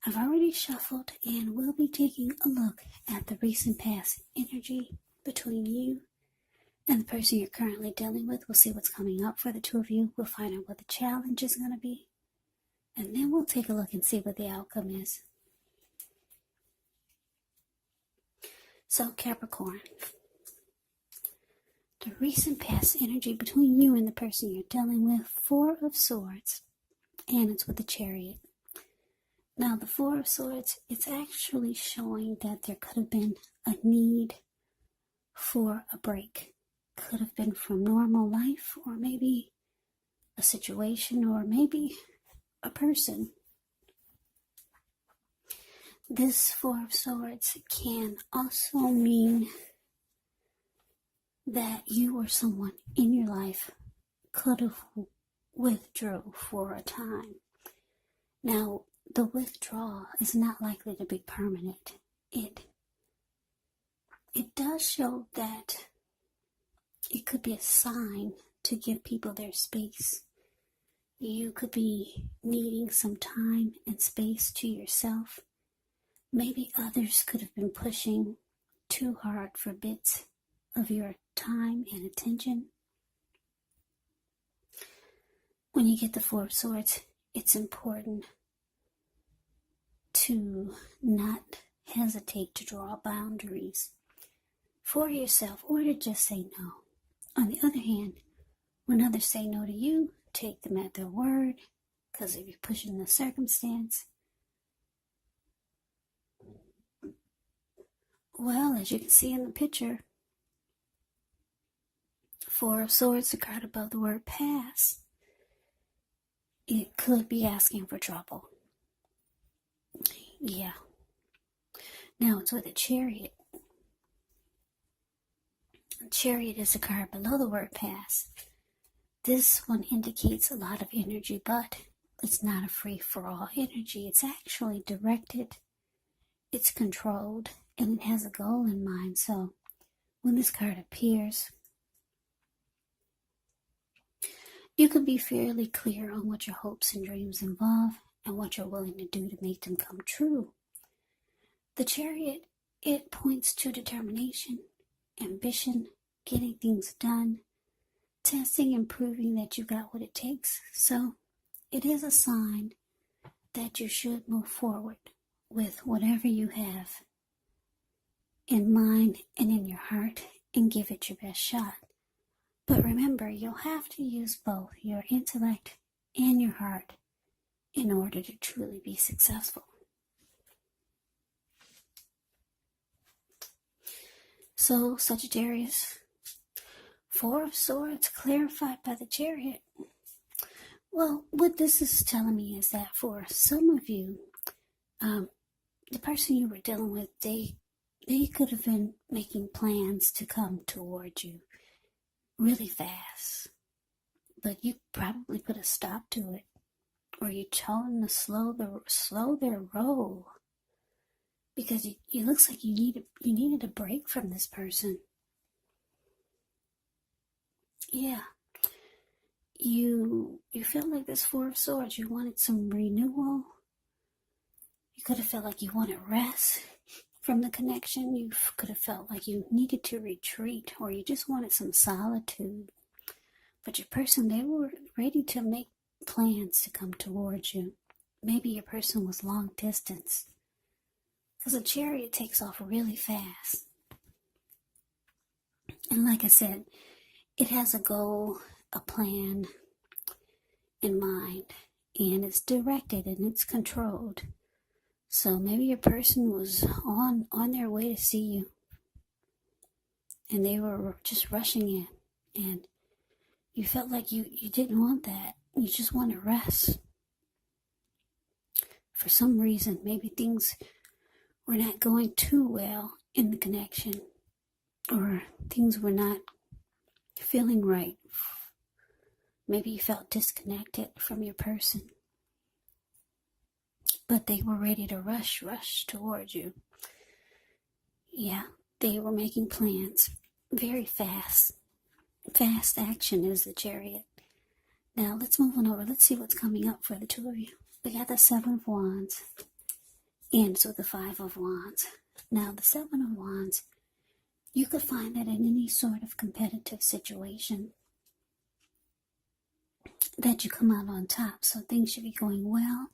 I've already shuffled and we'll be taking a look at the recent past energy between you and the person you're currently dealing with. We'll see what's coming up for the two of you. We'll find out what the challenge is going to be. And then we'll take a look and see what the outcome is. So Capricorn, the recent past energy between you and the person you're dealing with, Four of Swords, and it's with the Chariot. Now the Four of Swords, it's actually showing that there could have been a need for a break. Could have been from normal life, or maybe a situation, or maybe a person. This Four of Swords can also mean that you or someone in your life could have withdrew for a time. Now, the withdrawal is not likely to be permanent. It does show that it could be a sign to give people their space. You could be needing some time and space to yourself. Maybe others could have been pushing too hard for bits of your time and attention. When you get the Four of Swords, it's important to not hesitate to draw boundaries for yourself, or to just say no. On the other hand, when others say no to you, take them at their word, because if you're pushing the circumstance, well, as you can see in the picture, Four of Swords, the card above the word pass, it could be asking for trouble. Yeah. Now it's with a Chariot. A Chariot is a card below the word pass. This one indicates a lot of energy, but it's not a free-for-all energy. It's actually directed, it's controlled, and it has a goal in mind. So when this card appears, you could be fairly clear on what your hopes and dreams involve and what you're willing to do to make them come true. The Chariot, it points to determination, ambition, getting things done, testing and proving that you got what it takes. So it is a sign that you should move forward with whatever you have in mind and in your heart and give it your best shot. But remember, you'll have to use both your intellect and your heart in order to truly be successful. So, Sagittarius, Four of Swords clarified by the Chariot. Well, what this is telling me is that for some of you, the person you were dealing with, they could have been making plans to come towards you really fast, but you probably put a stop to it, or you told them to slow their roll, because it looks like you needed a break from this person. Yeah, you felt like this Four of Swords, you wanted some renewal. You could have felt like you wanted rest from the connection. You could have felt like you needed to retreat, or you just wanted some solitude. But your person, they were ready to make plans to come towards you. Maybe your person was long distance, because a Chariot takes off really fast. And like I said, it has a goal, a plan in mind, and it's directed and it's controlled. So maybe your person was on their way to see you, and they were just rushing in, and you felt like you didn't want that. You just wanted rest. For some reason, maybe things were not going too well in the connection, or things were not feeling right. Maybe you felt disconnected from your person, but they were ready to rush towards you. Yeah, they were making plans very fast. Fast action is the Chariot. Now let's move on over. Let's see what's coming up for the two of you. We got the Seven of Wands. ends with the Five of Wands. Now, the Seven of Wands, you could find that in any sort of competitive situation that you come out on top. So things should be going well.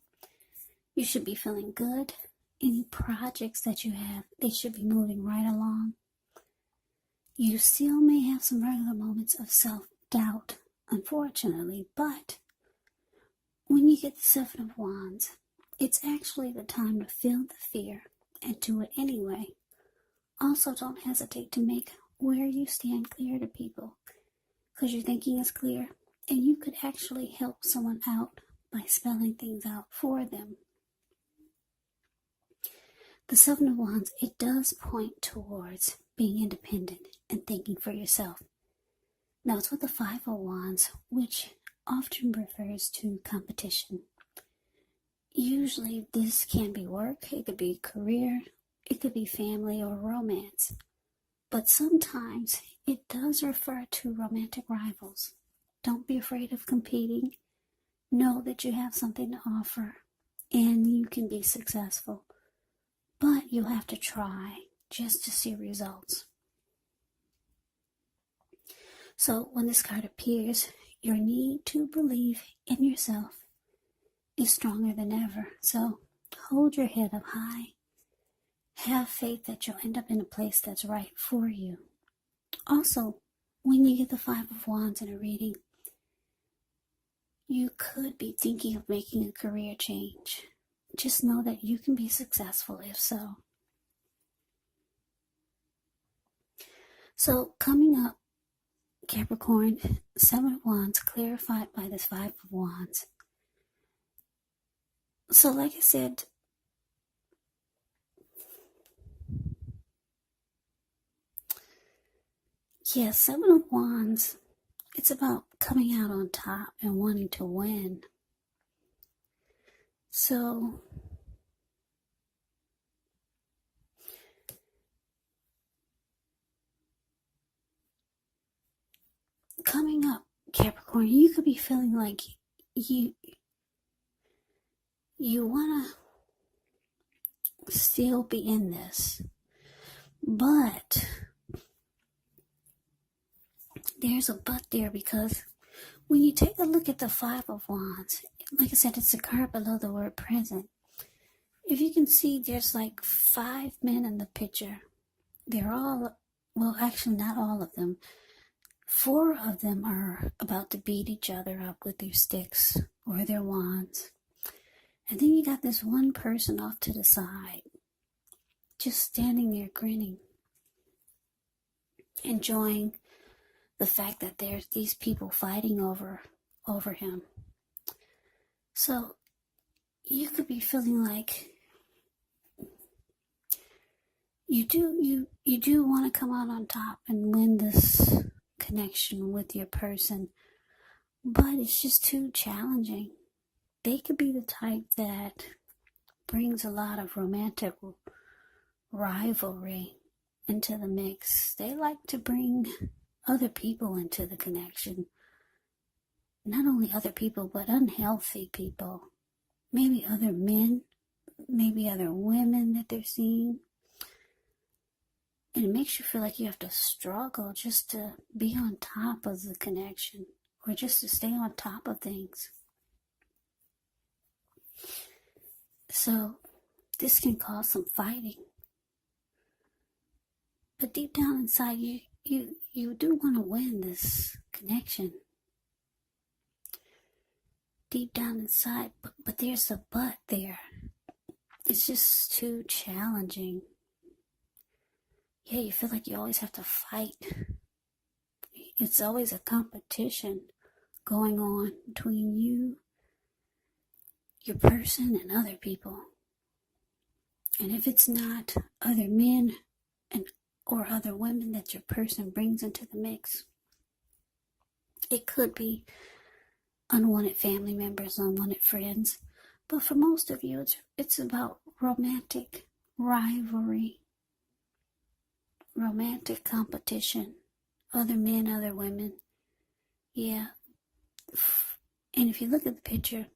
You should be feeling good. Any projects that you have, they should be moving right along. You still may have some regular moments of self-doubt, unfortunately, but when you get the Seven of Wands, it's actually the time to feel the fear and do it anyway. Also, don't hesitate to make where you stand clear to people, because your thinking is clear and you could actually help someone out by spelling things out for them. The Seven of Wands, it does point towards being independent and thinking for yourself. Now, it's with the Five of Wands, which often refers to competition. Usually, this can be work, it could be career, it could be family or romance. But sometimes it does refer to romantic rivals. Don't be afraid of competing. Know that you have something to offer and you can be successful. But you'll have to try just to see results. So when this card appears, your need to believe in yourself is stronger than ever. So hold your head up high. Have faith that you'll end up in a place that's right for you. Also, when you get the Five of Wands in a reading, you could be thinking of making a career change. Just know that you can be successful if so. So coming up, Capricorn, Seven of Wands clarified by this Five of Wands. So like I said, Seven of Wands, it's about coming out on top and wanting to win. So coming up, Capricorn, you could be feeling like you want to still be in this, but there's a but there, because when you take a look at the Five of Wands, like I said, it's a card below the word present. If you can see, there's like 5 men in the picture. They're all, well, actually not all of them. 4 of them are about to beat each other up with their sticks or their wands. And then you got this one person off to the side, just standing there grinning, enjoying the fact that there's these people fighting over him. So you could be feeling like you do want to come out on top and win this connection with your person, but it's just too challenging. They could be the type that brings a lot of romantic rivalry into the mix. They like to bring other people into the connection. Not only other people, but unhealthy people. Maybe other men, maybe other women that they're seeing. And it makes you feel like you have to struggle just to be on top of the connection, or just to stay on top of things. So this can cause some fighting. But deep down inside, you do want to win this connection. Deep down inside, but there's a but there. It's just too challenging. Yeah, you feel like you always have to fight. It's always a competition going on between you, your person, and other people. And if it's not other men or other women that your person brings into the mix, it could be unwanted family members, unwanted friends. But for most of you, it's about romantic rivalry, romantic competition, other men, other women. Yeah. And if you look at the picture,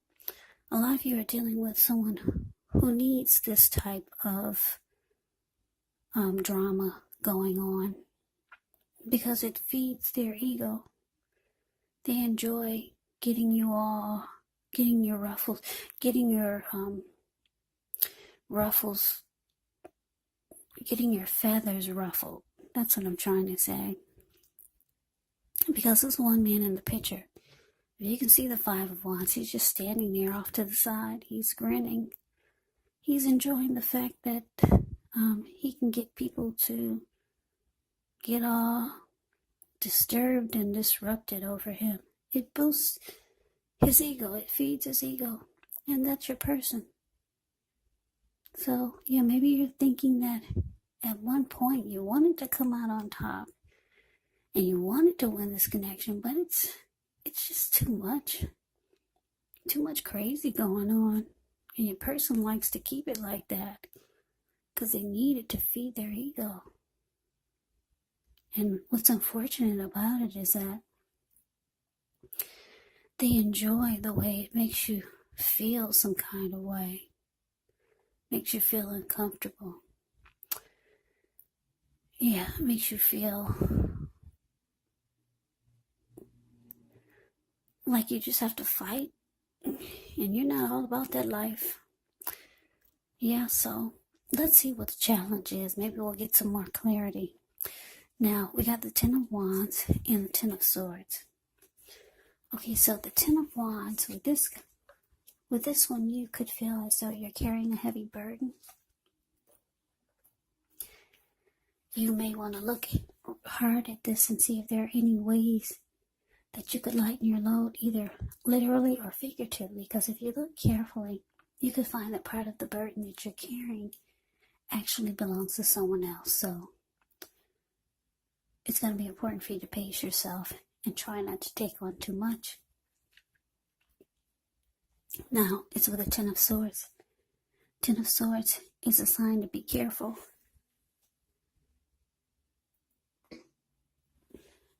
a lot of you are dealing with someone who needs this type of drama going on because it feeds their ego. They enjoy getting your ruffles, getting your feathers ruffled. That's what I'm trying to say. Because this one man in the picture, you can see the Five of Wands. He's just standing there off to the side. He's grinning. He's enjoying the fact that he can get people to get all disturbed and disrupted over him. It boosts his ego. It feeds his ego. And that's your person. So, yeah, maybe you're thinking that at one point you wanted to come out on top and you wanted to win this connection, but it's just too much. Too much crazy going on. And your person likes to keep it like that because they need it to feed their ego. And what's unfortunate about it is that they enjoy the way it makes you feel some kind of way. Makes you feel uncomfortable. Yeah, it makes you feel like you just have to fight. And you're not all about that life. Yeah, so let's see what the challenge is. Maybe we'll get some more clarity. Now, we got the Ten of Wands and the Ten of Swords. Okay, so the Ten of Wands, with this one, you could feel as though you're carrying a heavy burden. You may want to look hard at this and see if there are any ways that you could lighten your load, either literally or figuratively, because if you look carefully, you could find that part of the burden that you're carrying actually belongs to someone else. So it's going to be important for you to pace yourself and try not to take on too much. Now, it's with the Ten of Swords. Ten of Swords is a sign to be careful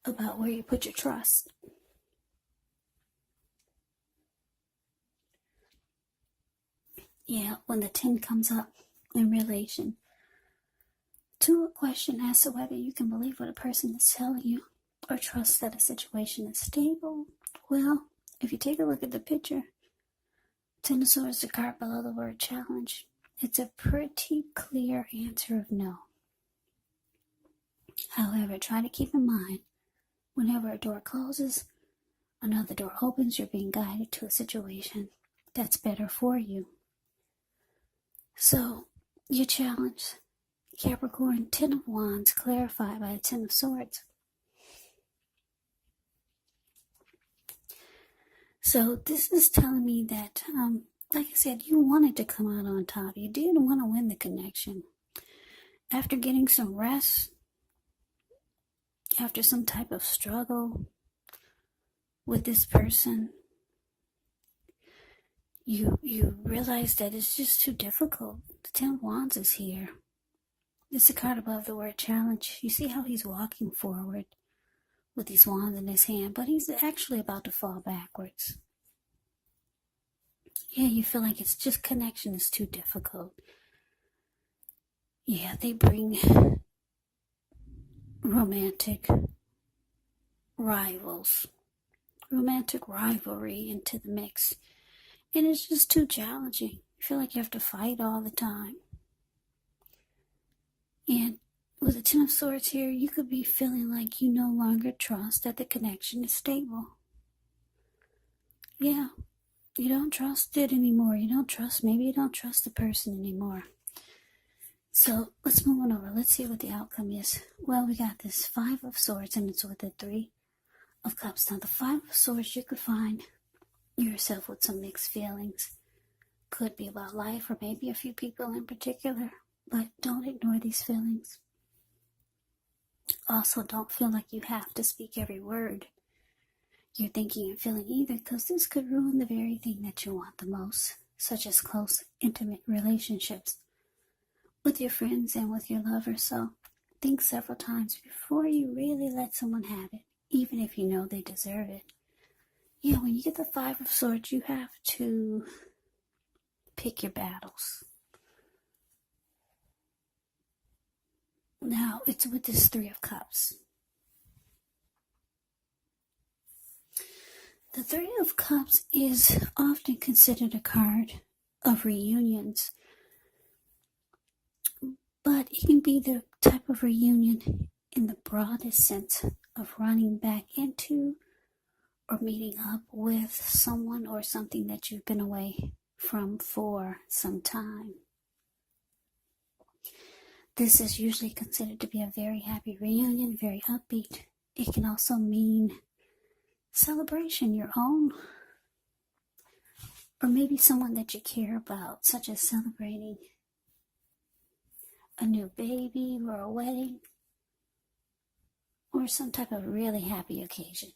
about where you put your trust. Yeah, when the 10 comes up in relation to a question as to whether you can believe what a person is telling you or trust that a situation is stable, well, if you take a look at the picture, Ten of Swords, the card below the word challenge, it's a pretty clear answer of no. However, try to keep in mind, whenever a door closes, another door opens. You're being guided to a situation that's better for you. So, your challenge, Capricorn, Ten of Wands, clarified by the Ten of Swords. So, this is telling me that, like I said, you wanted to come out on top. You did want to win the connection. After getting some rest, after some type of struggle with this person, you realize that it's just too difficult. The Ten of Wands is here. It's the card above the word challenge. You see how he's walking forward with these wands in his hand, but he's actually about to fall backwards. Yeah, you feel like it's just connection is too difficult. Yeah, they bring romantic rivalry into the mix. And it's just too challenging. You feel like you have to fight all the time. And with the Ten of Swords here, you could be feeling like you no longer trust that the connection is stable. Yeah, you don't trust it anymore. Maybe you don't trust the person anymore. So let's move on over. Let's see what the outcome is. Well, we got this Five of Swords, and it's with the Three of Cups. Now, the Five of Swords, you could find yourself with some mixed feelings. Could be about life or maybe a few people in particular, but don't ignore these feelings. Also, don't feel like you have to speak every word you're thinking and feeling either, because this could ruin the very thing that you want the most, such as close, intimate relationships with your friends and with your lover. So think several times before you really let someone have it, even if you know they deserve it. Yeah, when you get the Five of Swords, you have to pick your battles. Now, it's with this Three of Cups. The Three of Cups is often considered a card of reunions, but it can be the type of reunion in the broadest sense of running back into or meeting up with someone or something that you've been away from for some time. This is usually considered to be a very happy reunion, very upbeat. It can also mean celebration, your own, or maybe someone that you care about, such as celebrating a new baby or a wedding, or some type of really happy occasion.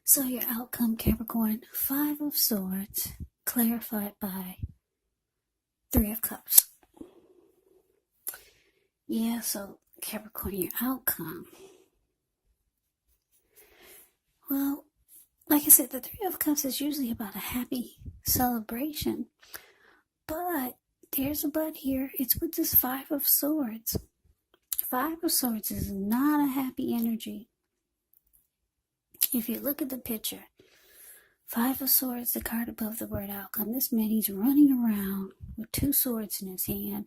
So your outcome, Capricorn, 5 of Swords, clarified by 3 of Cups. Yeah, so Capricorn, your outcome. Well, like I said, the 3 of Cups is usually about a happy celebration. But there's a but here. It's with this 5 of Swords. 5 of Swords is not a happy energy. If you look at the picture, 5 of Swords, the card above the word outcome. This man, he's running around with 2 swords in his hand.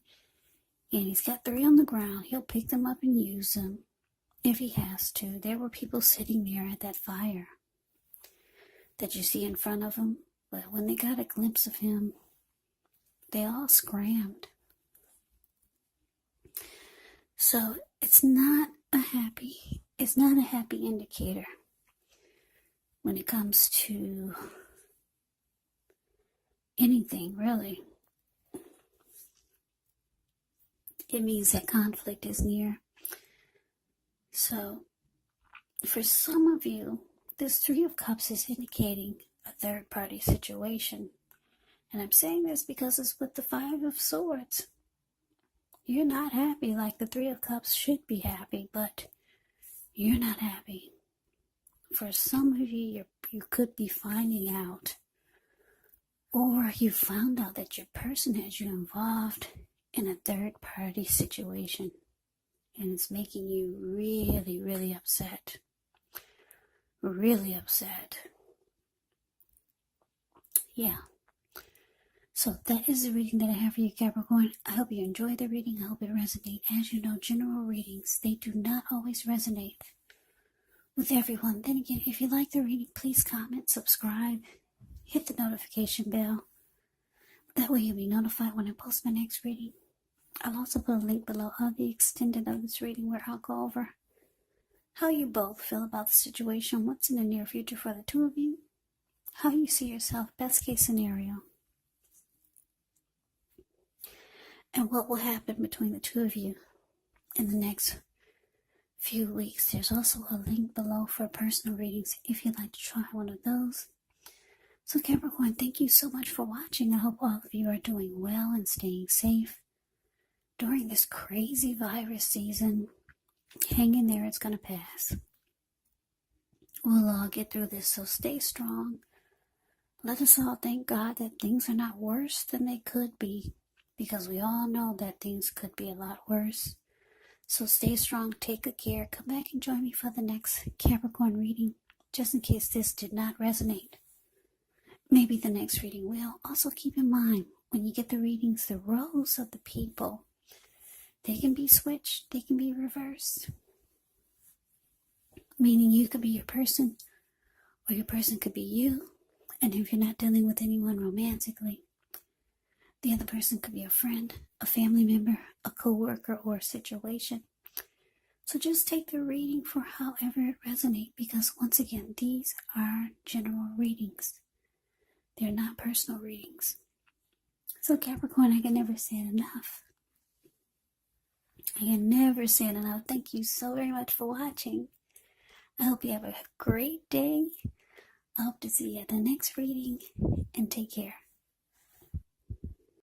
And he's got 3 on the ground. He'll pick them up and use them if he has to. There were people sitting there at that fire that you see in front of him. But when they got a glimpse of him, they all scrammed. So it's not a happy indicator when it comes to anything, really. It means that conflict is near. So for some of you, this 3 of Cups is indicating a third-party situation. And I'm saying this because it's with the 5 of Swords. You're not happy like the 3 of Cups should be happy, but you're not happy. For some of you, you could be finding out, or you found out that your person has you involved in a third-party situation, and it's making you really, really upset. Really upset. Yeah. So that is the reading that I have for you, Capricorn. I hope you enjoyed the reading. I hope it resonates. As you know, general readings, they do not always resonate with everyone. Then again, if you like the reading, please comment, subscribe, hit the notification bell. That way you'll be notified when I post my next reading. I'll also put a link below of the extended of this reading where I'll go over how you both feel about the situation, what's in the near future for the 2 of you, how you see yourself, best case scenario, and what will happen between the 2 of you in the next few weeks. There's also a link below for personal readings if you'd like to try one of those. So Capricorn, thank you so much for watching. I hope all of you are doing well and staying safe during this crazy virus season. Hang in there, it's going to pass. We'll all get through this, so stay strong. Let us all thank God that things are not worse than they could be, because we all know that things could be a lot worse. So stay strong, take good care. Come back and join me for the next Capricorn reading, just in case this did not resonate. Maybe the next reading will. Also keep in mind, when you get the readings, the roles of the people, they can be switched, they can be reversed. Meaning you could be your person, or your person could be you. And if you're not dealing with anyone romantically, the other person could be a friend, a family member, a co-worker, or a situation. So just take the reading for however it resonates, because once again, these are general readings. They're not personal readings. So Capricorn, I can never say it enough. I can never say it enough. Thank you so very much for watching. I hope you have a great day. I hope to see you at the next reading, and take care.